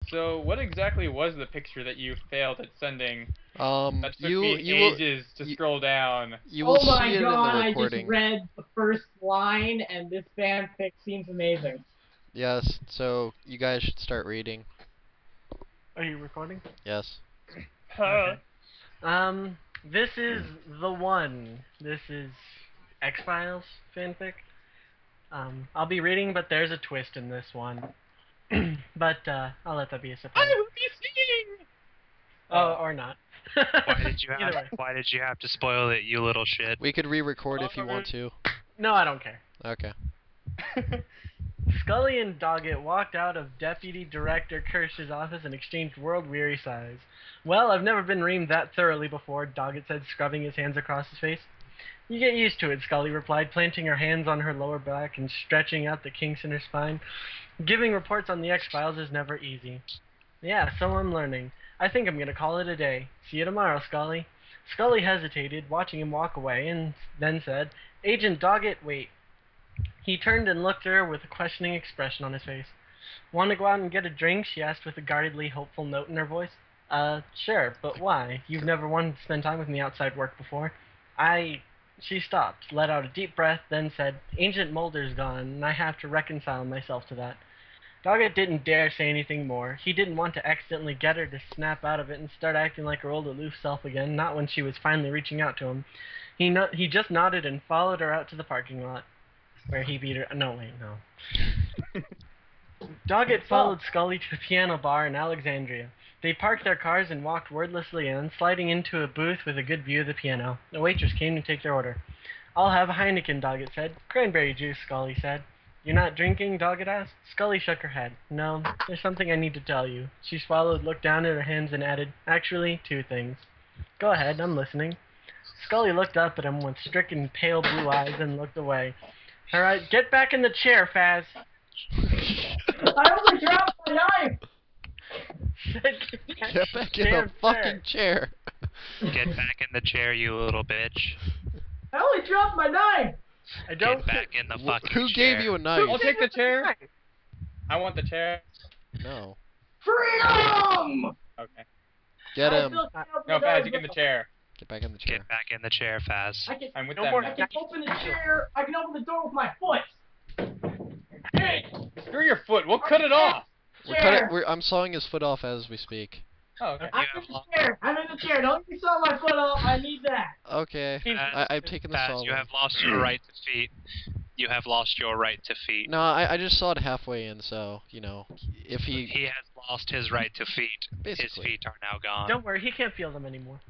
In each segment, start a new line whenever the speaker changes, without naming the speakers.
So, what exactly was the picture that you failed at sending? That took
You
me
you will
ages to
you,
scroll down.
you will
Oh
see
my
it in the
god, I just
recording.
read the first line and this fanfic seems amazing.
Yes, so you guys should start reading.
Are you recording?
Yes.
Okay. This is the one. This is X-Files fanfic. I'll be reading, but there's a twist in this one. But I'll let that be a surprise.
I will be singing.
Oh, or not. Either way.
Why did you have to spoil it, you little shit?
We could re-record if you want to.
No, I don't care.
Okay.
Scully and Doggett walked out of Deputy Director Kirsch's office and exchanged world-weary sighs. Well, I've never been reamed that thoroughly before, Doggett said, scrubbing his hands across his face. You get used to it, Scully replied, planting her hands on her lower back and stretching out the kinks in her spine. Giving reports on the X-Files is never easy. Yeah, so I'm learning. I think I'm gonna call it a day. See you tomorrow, Scully. Scully hesitated, watching him walk away, and then said, Agent Doggett, wait. He turned and looked at her with a questioning expression on his face. Want to go out and get a drink? She asked with a guardedly hopeful note in her voice. Sure, but why? You've never wanted to spend time with me outside work before. She stopped, let out a deep breath, then said, Agent Mulder's gone, and I have to reconcile myself to that. Doggett didn't dare say anything more. He didn't want to accidentally get her to snap out of it and start acting like her old aloof self again, not when she was finally reaching out to him. He just nodded and followed her out to the parking lot, where he beat her. No, wait, no. Doggett followed Scully to a piano bar in Alexandria. They parked their cars and walked wordlessly in, sliding into a booth with a good view of the piano. A waitress came to take their order. I'll have a Heineken, Doggett said. Cranberry juice, Scully said. You're not drinking? Doggett asked. Scully shook her head. No, there's something I need to tell you. She swallowed, looked down at her hands, and added, actually, 2 things. Go ahead, I'm listening. Scully looked up at him with stricken, pale blue eyes and looked away. All right, get back in the chair, Faz.
I only dropped my knife!
Get back in the fucking chair.
Get back in the chair, you little bitch.
I only dropped my knife!
I don't
Get back in the fucking
Who
chair.
gave you a knife?
I'll take the chair. I want the chair.
No.
Freedom!
Okay.
Get him.
No, Faz, you get in the chair.
Get back in the chair.
Get back in the chair, Faz.
I'm with
No
them
more
now.
I can open the chair. I can open the door with my foot. Hey,
Screw your foot. We'll cut it off.
I'm sawing his foot off as we speak.
Oh, okay.
I'm in the chair. I'm in the chair. Don't you saw my foot off. I need that.
Okay. I've taken the
Faz,
saw.
you have lost your right to feet. You have lost your right to feet.
No, I just saw it halfway in, so, you know, if he
has lost his right to feet.
Basically.
His feet are now gone.
Don't worry, he can't feel them anymore.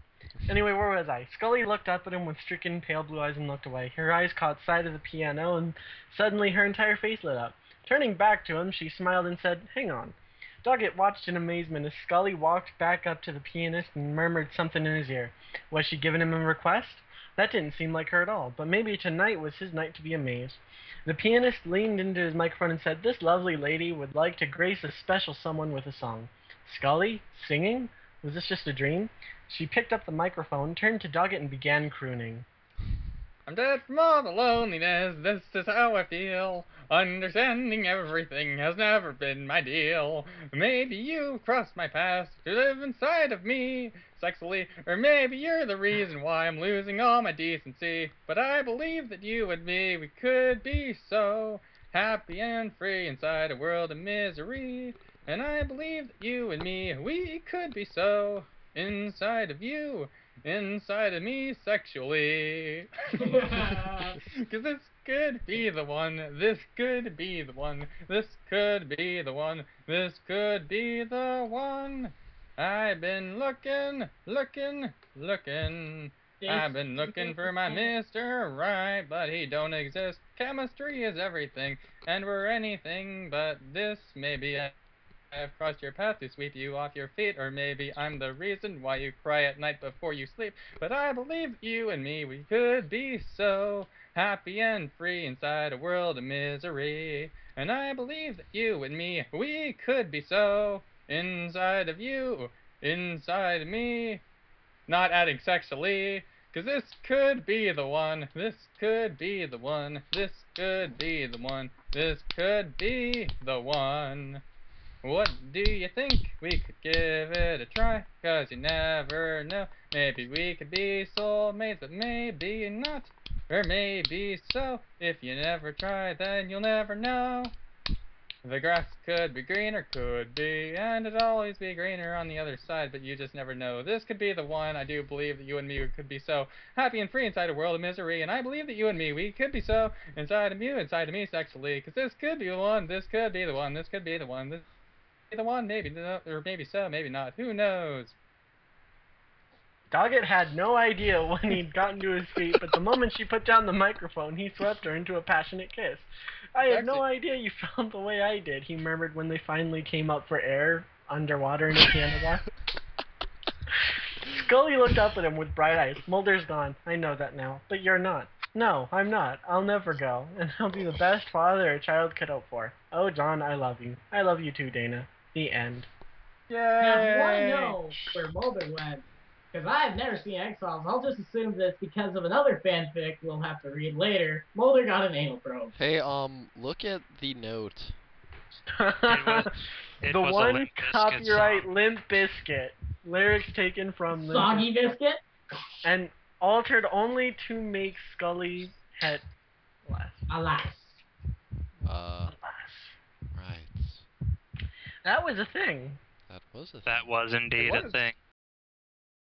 Anyway, where was I? Scully looked up at him with stricken, pale blue eyes and looked away. Her eyes caught sight of the piano, and suddenly her entire face lit up. Turning back to him, she smiled and said, Hang on. Doggett watched in amazement as Scully walked back up to the pianist and murmured something in his ear. Was she giving him a request? That didn't seem like her at all, but maybe tonight was his night to be amazed. The pianist leaned into his microphone and said, This lovely lady would like to grace a special someone with a song. Scully? Singing? Was this just a dream? She picked up the microphone, turned to Doggett, and began crooning.
I'm dead from all the loneliness, this is how I feel. Understanding everything has never been my deal. Maybe you've crossed my past to live inside of me sexually, or maybe you're the reason why I'm losing all my decency. But I believe that you and me, we could be so happy and free inside a world of misery. And I believe that you and me, we could be so inside of you. Inside of me sexually. Cause this could be the one, this could be the one, this could be the one, this could be the one. I've been looking. I've been looking for my Mr. Right, but he don't exist. Chemistry is everything, and we're anything but this. Maybe I've crossed your path to sweep you off your feet, or maybe I'm the reason why you cry at night before you sleep. But I believe you and me, we could be so happy and free inside a world of misery. And I believe that you and me, we could be so inside of you, inside of me. Not adding sexually, 'cause this could be the one, this could be the one, this could be the one, this could be the one. What do you think? We could give it a try, 'cause you never know. Maybe we could be soulmates, but maybe not. Or maybe so. If you never try, then you'll never know. The grass could be greener, could be, and it'd always be greener on the other side, but you just never know. This could be the one. I do believe that you and me could be so happy and free inside a world of misery, and I believe that you and me, we could be so inside of you, inside of me sexually, 'cause this could be the one, this could be the one, this could be the one, this could be the one, maybe no, or maybe so, maybe not, who knows?
Doggett had no idea when he'd gotten to his feet, but the moment she put down the microphone, he swept her into a passionate kiss. I had no idea you felt the way I did, he murmured when they finally came up for air, underwater in a piano bar. Scully looked up at him with bright eyes. Mulder's gone. I know that now. But you're not. No, I'm not. I'll never go. And I'll be the best father a child could hope for. Oh, John, I love you. I love you too, Dana. The end.
Yay!
Now, if you want to know where Mulder went, because I've never seen X-Files, I'll just assume that it's because of another fanfic we'll have to read later. Mulder got an anal probe.
Hey, look at the note.
It
The
was a
one
Limp Bizkit
copyright
song.
Limp Bizkit. Lyrics taken from Limp
Soggy
Bizkit
biscuit?
and altered only to make Scully het less.
Alas.
Right.
That was a thing.
That was a
That
thing.
was indeed
It
a
was.
thing.